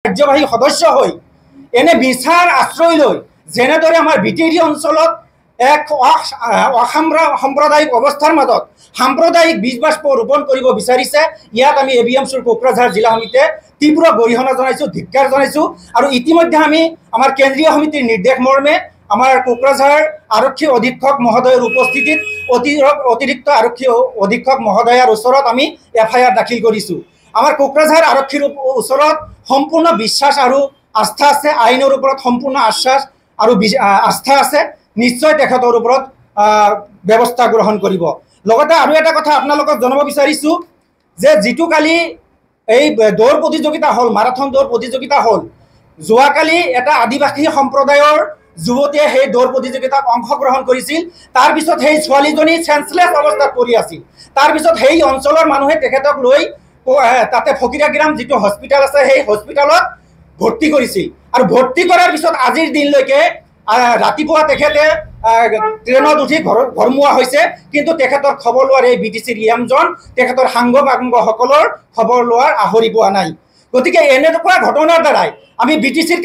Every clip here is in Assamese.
কাৰ্যবাহী সদস্য হৈ এনে বিচাৰ আশ্ৰয় লৈ যেনেদৰে আমাৰ বিটিডি অঞ্চলত এক অসাম্প্ৰদায়িক অৱস্থাৰ মাজত সাম্প্ৰদায়িক বীজ বাষ্প ৰোপণ কৰিব বিচাৰিছে, ইয়াত আমি ABMCৰ কোকৰাঝাৰ জিলা সমিতিয়ে তীব্ৰ গৰিহণা জনাইছোঁ, ধিক্কাৰ জনাইছোঁ। আৰু ইতিমধ্যে আমি আমাৰ কেন্দ্ৰীয় সমিতিৰ নিৰ্দেশ মৰ্মে আমাৰ কোকৰাঝাৰ আৰক্ষী অধীক্ষক মহোদয়ৰ উপস্থিতিত অতিৰিক্ত আৰক্ষী অধীক্ষক মহোদয়াৰ ওচৰত আমি FIR দাখিল কৰিছোঁ। আমাৰ কোকৰাঝাৰ আৰক্ষীৰ ওচৰত সম্পূৰ্ণ বিশ্বাস আৰু আস্থা আছে, আইনৰ ওপৰত সম্পূৰ্ণ আশ্বাস আৰু আস্থা আছে। নিশ্চয় তেখেতৰ ওপৰত ব্যৱস্থা গ্ৰহণ কৰিব। লগতে আৰু এটা কথা আপোনালোকক জনাব বিচাৰিছোঁ যে যিটো কালি এই দৌৰ প্ৰতিযোগিতা হ'ল, মাৰাথন দৌৰ প্ৰতিযোগিতা হ'ল, যোৱাকালি এটা আদিবাসী সম্প্ৰদায়ৰ যুৱতীয়ে সেই দৌৰ প্ৰতিযোগিতাত অংশগ্ৰহণ কৰিছিল। তাৰপিছত সেই ছোৱালীজনী চেঞ্চলেছ অৱস্থাত পৰি আছিল। তাৰপিছত সেই অঞ্চলৰ মানুহে তেখেতক লৈ তাতে ফকিৰাগ্ৰাম যিটো হস্পিটেল আছে সেই হস্পিটেলত ভৰ্তি কৰিছিল। আৰু ভৰ্তি কৰাৰ পিছত আজিৰ দিনলৈকে ৰাতিপুৱা তেখেতে ট্ৰেইনত উঠি ঘৰমুৱা হৈছে, কিন্তু তেখেতৰ খবৰ লোৱাৰ এই BTCৰ EMজন তেখেতৰ সাংগ পাংগসকলৰ খবৰ লোৱাৰ আহৰি পোৱা নাই। গতিকে এনেকুৱা ঘটনাৰ দ্বাৰাই আমি BTCৰ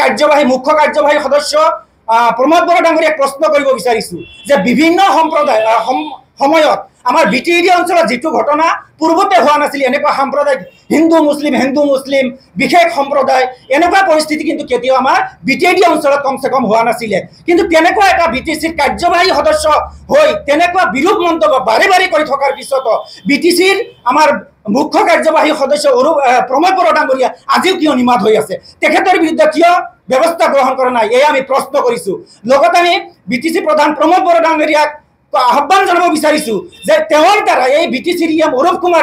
মুখ্য কাৰ্যবাহী সদস্য প্ৰমোদ বড়ো ডাঙৰীয়াক প্ৰশ্ন কৰিব বিচাৰিছোঁ যে বিভিন্ন সময়ত আমাৰ BTD অঞ্চলত যিটো ঘটনা পূৰ্বতে হোৱা নাছিল, এনেকুৱা সাম্প্ৰদায়িক হিন্দু মুছলিম বিশেষ সম্প্ৰদায় এনেকুৱা পৰিস্থিতি কিন্তু কেতিয়াও আমাৰ BTD অঞ্চলত কমচে কম হোৱা নাছিলে। কিন্তু তেনেকুৱা এটা BTCৰ কাৰ্যবাহী সদস্য হৈ তেনেকুৱা বিৰূপ মন্তব্য বাৰে বাৰে কৰি থকাৰ পিছতো BTCৰ আমাৰ মুখ্য কাৰ্যবাহী সদস্য প্ৰমোদ বড়ো ডাঙৰীয়া আজিও কিয় নিমাত হৈ আছে? তেখেতৰ বিৰুদ্ধে কিয় ব্যৱস্থা গ্ৰহণ কৰা নাই? এয়া আমি প্ৰশ্ন কৰিছোঁ। লগতে আমি BTC প্ৰধান প্ৰমোদ বড়ো ডাঙৰীয়াক আহ্বান জনাব বিচাৰিছোঁ যে তেওঁৰ দ্বাৰা এই BTCৰ EM অৰূপ কুমাৰ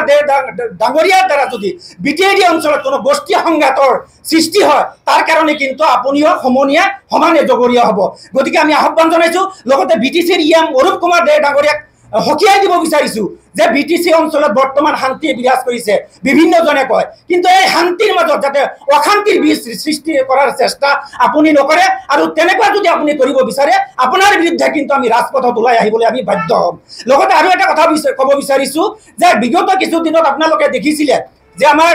ডাঙৰীয়াৰ দ্বাৰা যদি BTD অঞ্চলত কোনো গোষ্ঠী সংঘাতৰ সৃষ্টি হয়, তাৰ কাৰণে কিন্তু আপুনিও সমনীয়া সমানে জগৰীয়া হ'ব। গতিকে আমি আহ্বান জনাইছোঁ। লগতে BTCৰ EM অৰূপ কুমাৰ ডাঙৰীয়াক সকীয়াই দিব বিচাৰিছোঁ যে BTC অঞ্চলত বৰ্তমান শান্তিয়ে বিৰাজ কৰিছে, বিভিন্নজনে কয়, কিন্তু এই শান্তিৰ মাজত যাতে অশান্তিৰ বীজ সৃষ্টি কৰাৰ চেষ্টা আপুনি নকৰে। আৰু তেনেকুৱা যদি আপুনি কৰিব বিচাৰে, আপোনাৰ বিৰুদ্ধে কিন্তু আমি ৰাজপথত ওলাই আহিবলৈ আমি বাধ্য হ'ম। লগতে আৰু এটা কথা ক'ব বিচাৰিছোঁ যে বিগত কিছুদিনত আপোনালোকে দেখিছিলে যে আমাৰ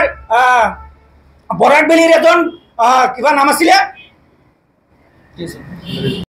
বৰাকবেলিৰ এজন কিবা নাম আছিলে